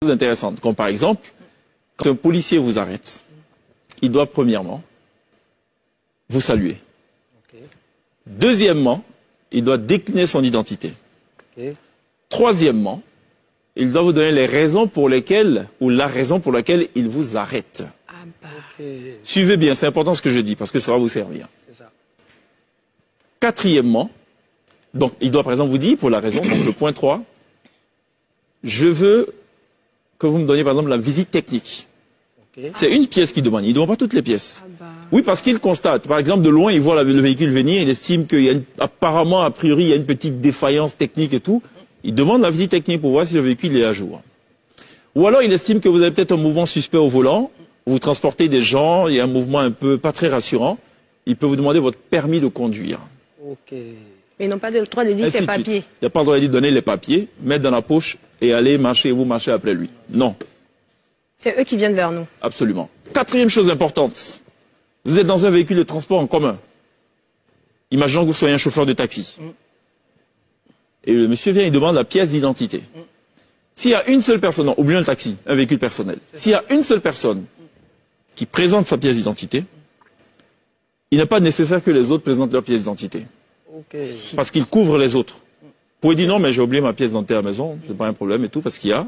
choses intéressantes, comme par exemple, quand un policier vous arrête, il doit premièrement vous saluer. Okay. Deuxièmement, il doit décliner son identité. Okay. Troisièmement, il doit vous donner les raisons pour lesquelles, ou la raison pour laquelle il vous arrête. Ah bah. Okay. Suivez bien, c'est important ce que je dis, parce que ça va vous servir. C'est ça. Quatrièmement, donc il doit par exemple vous dire pour la raison, donc le point 3, je veux que vous me donniez par exemple la visite technique. Okay. C'est une pièce qu'il demande, il ne demande pas toutes les pièces. Ah bah. Oui, parce qu'il constate, par exemple de loin, il voit le véhicule venir, il estime qu'il y a apparemment, a priori, il y a une petite défaillance technique et tout. Il demande la visite technique pour voir si le véhicule est à jour. Ou alors il estime que vous avez peut-être un mouvement suspect au volant, vous transportez des gens, il y a un mouvement un peu pas très rassurant, il peut vous demander votre permis de conduire. Ok. Mais ils n'ont pas le droit de dire Ainsi ses de suite. papiers. Il n'y a pas le droit de lui donner les papiers, mettre dans la poche et aller marcher, vous marchez après lui. Non, C'est eux qui viennent vers nous. absolument. Quatrième chose importante, vous êtes dans un véhicule de transport en commun. Imaginons que vous soyez un chauffeur de taxi. Et le monsieur vient, il demande la pièce d'identité. S'il y a une seule personne, non, oublions le taxi, un véhicule personnel. S'il y a une seule personne qui présente sa pièce d'identité, il n'est pas nécessaire que les autres présentent leur pièce d'identité. Ok. Parce qu'ils couvrent les autres. Vous pouvez dire non, mais j'ai oublié ma pièce d'identité à la maison, c'est pas un problème et tout, parce qu'il y a